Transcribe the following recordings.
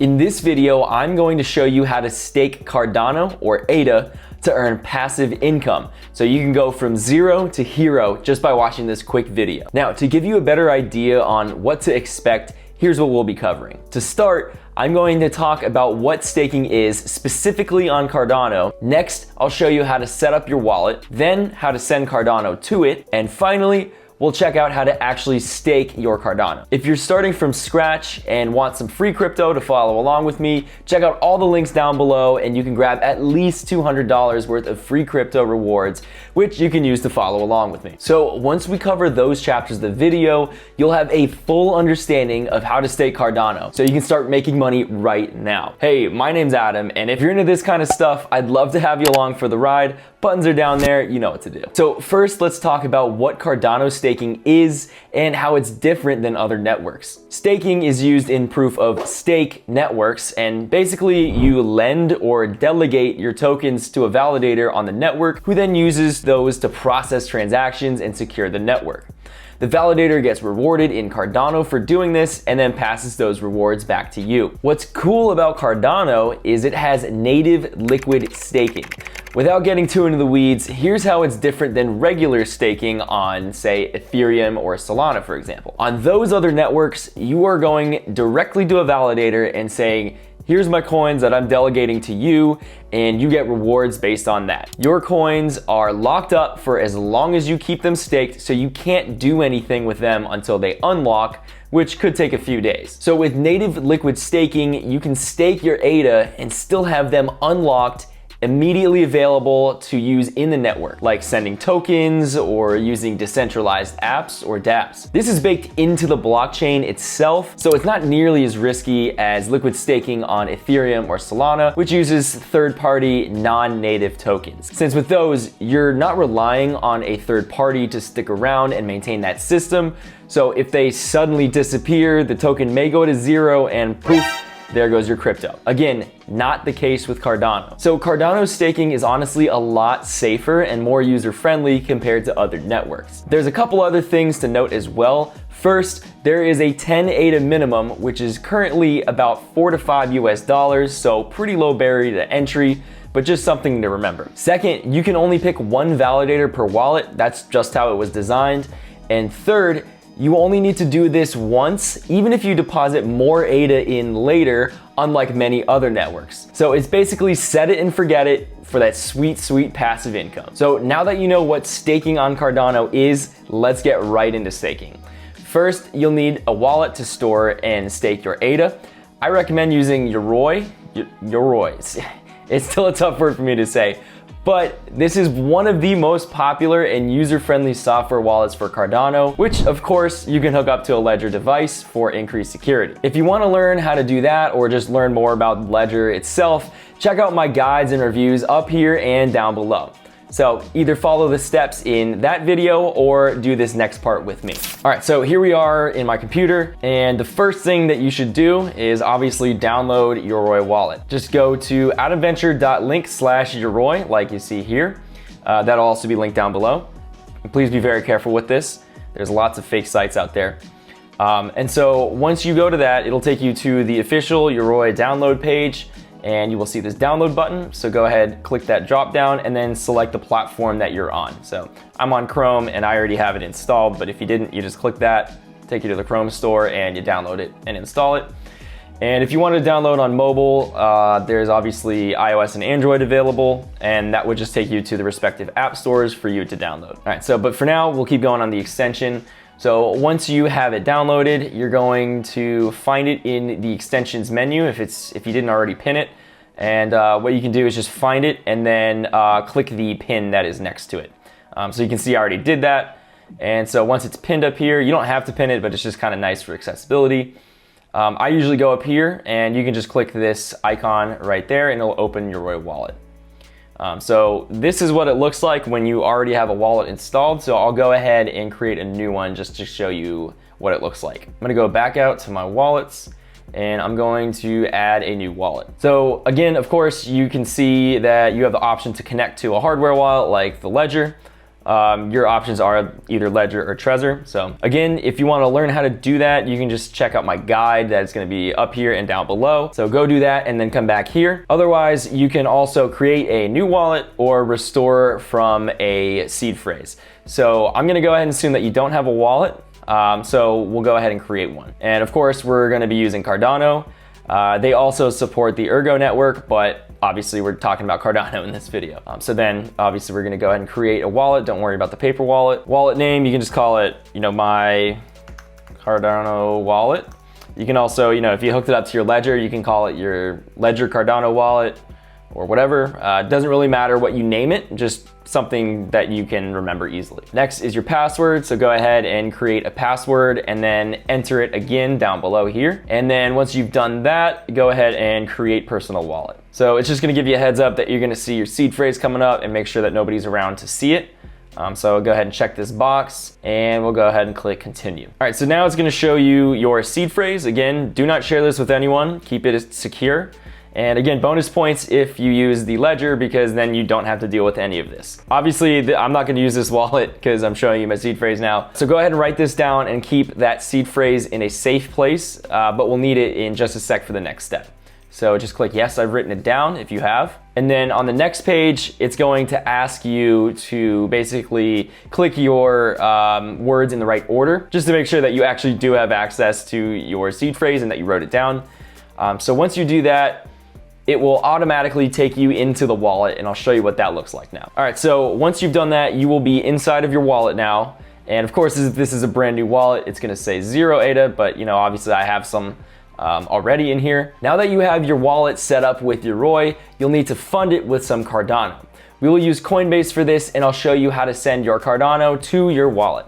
In this video, I'm going to show you how to stake Cardano or ADA to earn passive income. So you can go from 0 to hero just by watching this quick video. Now, to give you a better idea on what to expect, here's what we'll be covering. To start, I'm going to talk about what staking is specifically on Cardano. Next, I'll show you how to set up your wallet, then how to send Cardano to it, and finally, we'll check out how to actually stake your Cardano. If you're starting from scratch and want some free crypto to follow along with me, check out all the links down below and you can grab at least $200 worth of free crypto rewards, which you can use to follow along with me. So once we cover those chapters of the video, you'll have a full understanding of how to stake Cardano, so you can start making money right now. Hey, my name's Adam, and if you're into this kind of stuff, I'd love to have you along for the ride. Buttons are down there, you know what to do. So first, let's talk about what Cardano staking is and how it's different than other networks. Staking is used in proof of stake networks, and basically you lend or delegate your tokens to a validator on the network who then uses those to process transactions and secure the network. The validator gets rewarded in Cardano for doing this and then passes those rewards back to you. What's cool about Cardano is it has native liquid staking. Without getting too into the weeds, here's how it's different than regular staking on, say, Ethereum or Solana, for example. On those other networks, you are going directly to a validator and saying, here's my coins that I'm delegating to you, and you get rewards based on that. Your coins are locked up for as long as you keep them staked, so you can't do anything with them until they unlock, which could take a few days. So with native liquid staking, you can stake your ADA and still have them unlocked, immediately available to use in the network, like sending tokens or using decentralized apps or dApps. This is baked into the blockchain itself, so it's not nearly as risky as liquid staking on Ethereum or Solana, which uses third-party non-native tokens. Since with those, you're not relying on a third party to stick around and maintain that system, so if they suddenly disappear, the token may go to zero and poof, there goes your crypto. Again, not the case with Cardano. So Cardano staking is honestly a lot safer and more user-friendly compared to other networks. There's a couple other things to note as well. First, there is a 10 ADA minimum, which is currently about $4 to $5 US, so pretty low barrier to entry, but just something to remember. Second, you can only pick one validator per wallet. That's just how it was designed. And third, you only need to do this once, even if you deposit more ADA in later, unlike many other networks. So it's basically set it and forget it for that sweet, sweet passive income. So now that you know what staking on Cardano is, let's get right into staking. First, you'll need a wallet to store and stake your ADA. I recommend using Yoroi. It's still a tough word for me to say, but this is one of the most popular and user-friendly software wallets for Cardano, which of course you can hook up to a Ledger device for increased security. If you want to learn how to do that or just learn more about Ledger itself, check out my guides and reviews up here and down below. So either follow the steps in that video or do this next part with me. All right, so here we are in my computer, and the first thing that you should do is obviously download Yoroi wallet. Just go to adamventure.link/Yoroi like you see here. That'll also be linked down below. Please be very careful with this. There's lots of fake sites out there. And so once you go to that, it'll take you to the official Yoroi download page, and you will see this download button. So go ahead, click that drop down and then select the platform that you're on. So I'm on Chrome and I already have it installed, but if you didn't, you just click that, take you to the Chrome store and you download it and install it. And if you want to download on mobile, there's obviously iOS and Android available, and that would just take you to the respective app stores for you to download. All right, but for now, we'll keep going on the extension. So once you have it downloaded, you're going to find it in the extensions menu if you didn't already pin it. And what you can do is just find it and then click the pin that is next to it. So you can see I already did that. And so once it's pinned up here, you don't have to pin it, but it's just kind of nice for accessibility. I usually go up here and you can just click this icon right there and it'll open your Yoroi wallet. So this is what it looks like when you already have a wallet installed. So I'll go ahead and create a new one just to show you what it looks like. I'm gonna go back out to my wallets and I'm going to add a new wallet. So again, of course, you can see that you have the option to connect to a hardware wallet like the Ledger. your options are either Ledger or Trezor. So again, if you want to learn how to do that, you can just check out my guide that's going to be up here and down below. So go do that and then come back here. Otherwise, you can also create a new wallet or restore from a seed phrase. So I'm going to go ahead and assume that you don't have a wallet. So we'll go ahead and create one. And of course, we're going to be using Cardano. They also support the Ergo network, but obviously we're talking about Cardano in this video. So then obviously we're gonna go ahead and create a wallet. Don't worry about the paper wallet. Wallet name, you can just call it, my Cardano wallet. You can also, if you hooked it up to your Ledger, you can call it your Ledger Cardano wallet or whatever. It doesn't really matter what you name it, just something that you can remember easily. Next is your password. So go ahead and create a password and then enter it again down below here. And then once you've done that, go ahead and create personal wallet. So it's just gonna give you a heads up that you're gonna see your seed phrase coming up and make sure that nobody's around to see it. So go ahead and check this box and we'll go ahead and click continue. All right, so now it's gonna show you your seed phrase. Again, do not share this with anyone. Keep it secure. And again, bonus points if you use the Ledger, because then you don't have to deal with any of this. Obviously, I'm not gonna use this wallet because I'm showing you my seed phrase now. So go ahead and write this down and keep that seed phrase in a safe place, but we'll need it in just a sec for the next step. So just click yes, I've written it down if you have. And then on the next page, it's going to ask you to basically click your words in the right order, just to make sure that you actually do have access to your seed phrase and that you wrote it down. So once you do that, it will automatically take you into the wallet, and I'll show you what that looks like now. All right, so once you've done that, you will be inside of your wallet now. And of course, this is a brand new wallet. It's gonna say 0 ADA, but obviously I have some already in here. Now that you have your wallet set up with your ROI, you'll need to fund it with some Cardano. We will use Coinbase for this, and I'll show you how to send your Cardano to your wallet.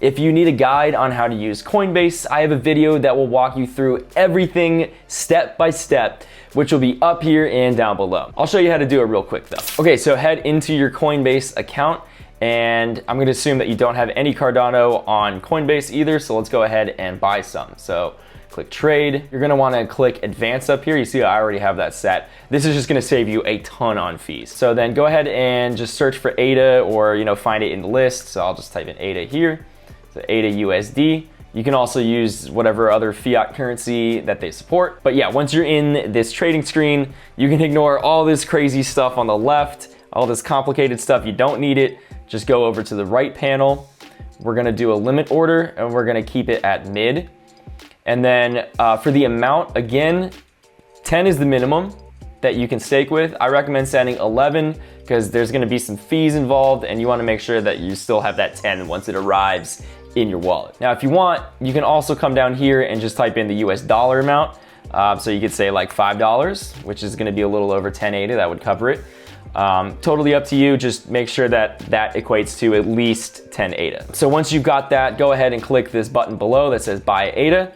If you need a guide on how to use Coinbase, I have a video that will walk you through everything step by step, which will be up here and down below. I'll show you how to do it real quick though. Okay, so head into your Coinbase account, and I'm gonna assume that you don't have any Cardano on Coinbase either, so let's go ahead and buy some. So click trade. You're gonna wanna click advanced up here. You see I already have that set. This is just gonna save you a ton on fees. So then go ahead and just search for ADA, or find it in the list. So I'll just type in ADA here. So ADA USD. You can also use whatever other fiat currency that they support. But yeah, once you're in this trading screen, you can ignore all this crazy stuff on the left, all this complicated stuff. You don't need it. Just go over to the right panel. We're gonna do a limit order, and we're gonna keep it at mid. And then for the amount, again, 10 is the minimum that you can stake with. I recommend setting 11 because there's gonna be some fees involved, and you wanna make sure that you still have that 10 once it arrives in your wallet. Now, if you want, you can also come down here and just type in the US dollar amount. So you could say like $5, which is gonna be a little over 10 ADA, that would cover it. Totally up to you, just make sure that that equates to at least 10 ADA. So once you've got that, go ahead and click this button below that says buy ADA,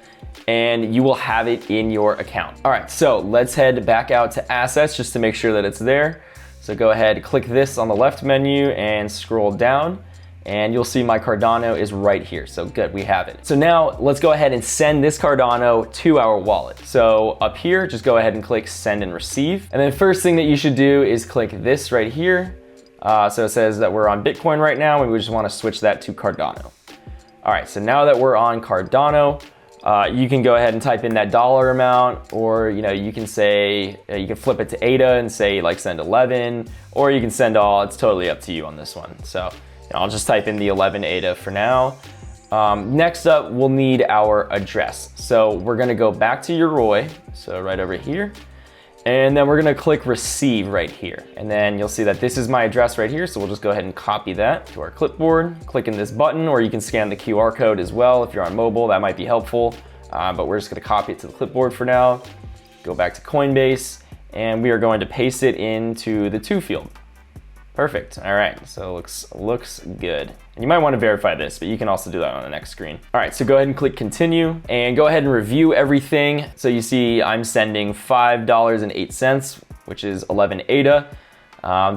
and you will have it in your account. All right, so let's head back out to assets just to make sure that it's there. So go ahead, click this on the left menu and scroll down, and you'll see my Cardano is right here. So good, we have it. So now let's go ahead and send this Cardano to our wallet. So up here, just go ahead and click send and receive. And then first thing that you should do is click this right here. So it says that we're on Bitcoin right now, and we just wanna switch that to Cardano. All right, so now that we're on Cardano, you can go ahead and type in that dollar amount, or you can say, you can flip it to ADA and say like send 11, or you can send all. It's totally up to you on this one. So I'll just type in the 11 ADA for now. Next up, we'll need our address. So we're gonna go back to your ROI, so right over here, and then we're gonna click receive right here. And then you'll see that this is my address right here, so we'll just go ahead and copy that to our clipboard, click in this button, or you can scan the QR code as well if you're on mobile, that might be helpful. But we're just gonna copy it to the clipboard for now, go back to Coinbase, and we are going to paste it into the to field. Perfect, all right, so looks good. And you might wanna verify this, but you can also do that on the next screen. All right, so go ahead and click continue, and go ahead and review everything. So you see I'm sending $5.08, which is 11 ADA.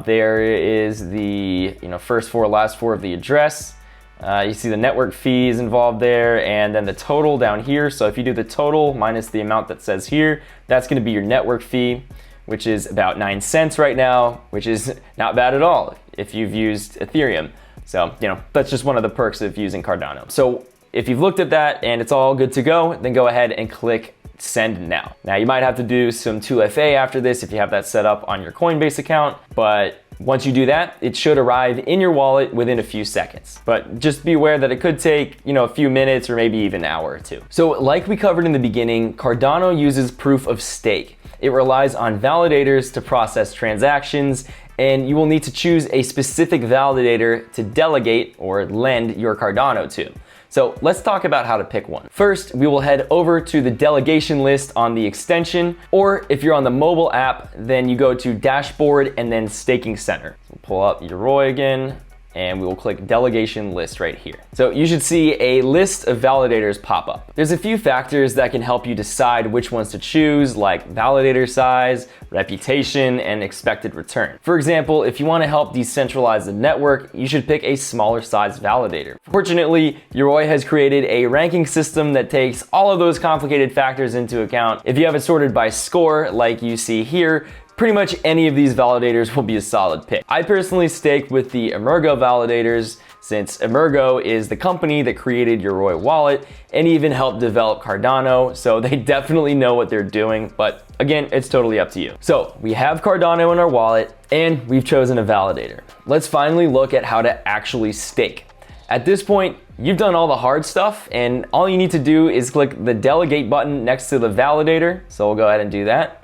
There is the first four, last four of the address. You see the network fees involved there, and then the total down here. So if you do the total minus the amount that says here, that's gonna be your network fee, which is about 9 cents right now, which is not bad at all if you've used Ethereum. So, that's just one of the perks of using Cardano. So if you've looked at that and it's all good to go, then go ahead and click send now. Now you might have to do some 2FA after this if you have that set up on your Coinbase account, but once you do that, it should arrive in your wallet within a few seconds. But just be aware that it could take, a few minutes or maybe even an hour or two. So like we covered in the beginning, Cardano uses proof of stake. It relies on validators to process transactions, and you will need to choose a specific validator to delegate or lend your Cardano to. So let's talk about how to pick one. First, we will head over to the delegation list on the extension, or if you're on the mobile app, then you go to dashboard and then staking center. So we'll pull up Yoroi again, and we will click delegation list right here. So you should see a list of validators pop up. There's a few factors that can help you decide which ones to choose, like validator size, reputation, and expected return. For example, if you want to help decentralize the network, you should pick a smaller size validator. Fortunately, Yoroi has created a ranking system that takes all of those complicated factors into account. If you have it sorted by score, like you see here, pretty much any of these validators will be a solid pick. I personally stake with the Emergo validators, since Emergo is the company that created Yoroi wallet and even helped develop Cardano, so they definitely know what they're doing, but again, it's totally up to you. So we have Cardano in our wallet and we've chosen a validator. Let's finally look at how to actually stake. At this point, you've done all the hard stuff, and all you need to do is click the delegate button next to the validator. So we'll go ahead and do that.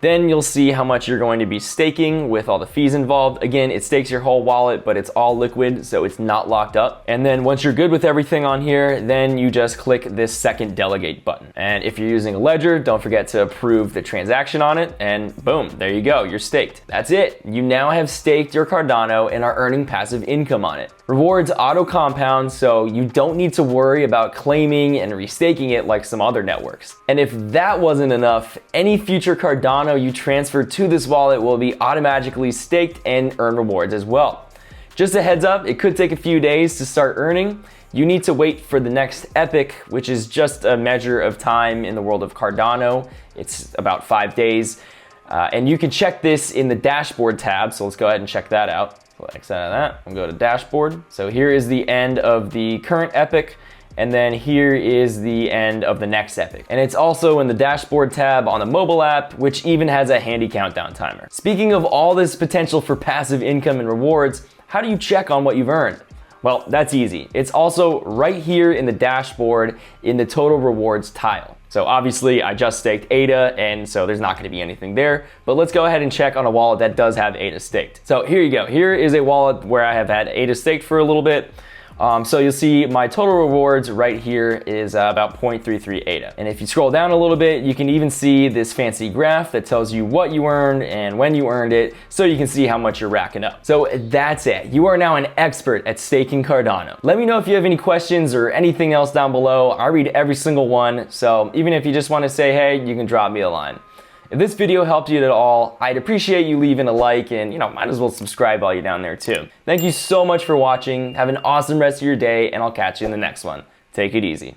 Then you'll see how much you're going to be staking with all the fees involved. Again, it stakes your whole wallet, but it's all liquid, so it's not locked up. And then once you're good with everything on here, then you just click this second delegate button. And if you're using a ledger, don't forget to approve the transaction on it, and boom, there you go, you're staked. That's it. You now have staked your Cardano and are earning passive income on it. Rewards auto compound, so you don't need to worry about claiming and restaking it like some other networks. And if that wasn't enough, any future Cardano you transfer to this wallet will be automatically staked and earn rewards as well. Just a heads up, it could take a few days to start earning. You need to wait for the next epoch, which is just a measure of time in the world of Cardano. It's about 5 days. And you can check this in the dashboard tab, so let's go ahead and check that out. So X out of that and go to dashboard. So here is the end of the current epoch, and then here is the end of the next epoch. And it's also in the dashboard tab on the mobile app, which even has a handy countdown timer. Speaking of all this potential for passive income and rewards, how do you check on what you've earned? Well, that's easy. It's also right here in the dashboard in the total rewards tile. So obviously I just staked ADA, and so there's not gonna be anything there, but let's go ahead and check on a wallet that does have ADA staked. So here you go. Here is a wallet where I have had ADA staked for a little bit. So you'll see my total rewards right here is about 0.33 ADA. And if you scroll down a little bit, you can even see this fancy graph that tells you what you earned and when you earned it, so you can see how much you're racking up. So that's it. You are now an expert at staking Cardano. Let me know if you have any questions or anything else down below. I read every single one, so even if you just want to say hey, you can drop me a line. If this video helped you at all, I'd appreciate you leaving a like, and might as well subscribe while you're down there too. Thank you so much for watching. Have an awesome rest of your day, and I'll catch you in the next one. Take it easy.